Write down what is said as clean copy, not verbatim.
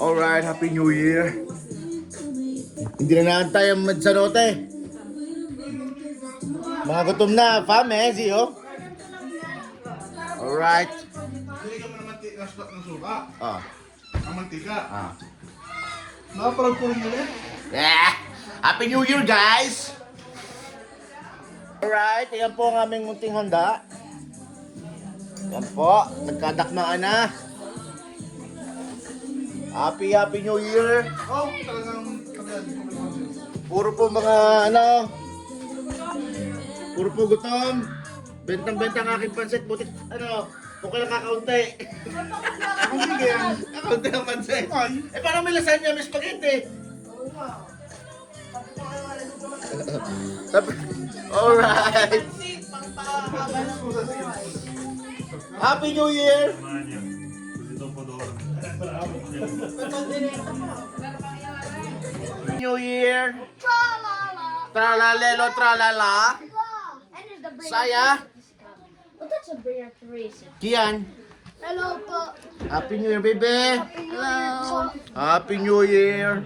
Alright, Happy New Year. Hindi na naantay ang madsanote. Mga gutom na, fam eh, Zio. Alright. Hindi ka mantika ng suka. Ah. Ang mantika. Ah. Nakaparang po rin yun eh. Yeah. Happy New Year, guys! Alright, yan po ang aming munting handa. Yan po, nagkadakmaan na. Happy New Year! Oh, talagang kagad. Puro po mga puro po gutom. Bentang-bentang aking pansit. Buti, kung kailan kakaunti. Ako sige yan. Kakaunti ang pansit. Paano may lasagna, may spaghetti? Alright. Happy New Year! New Year! Tralalelo, tralala. Saya? Oh, that's a bear Teresa. Kian? Hello po. Happy New Year, baby! Hello. Happy New Year!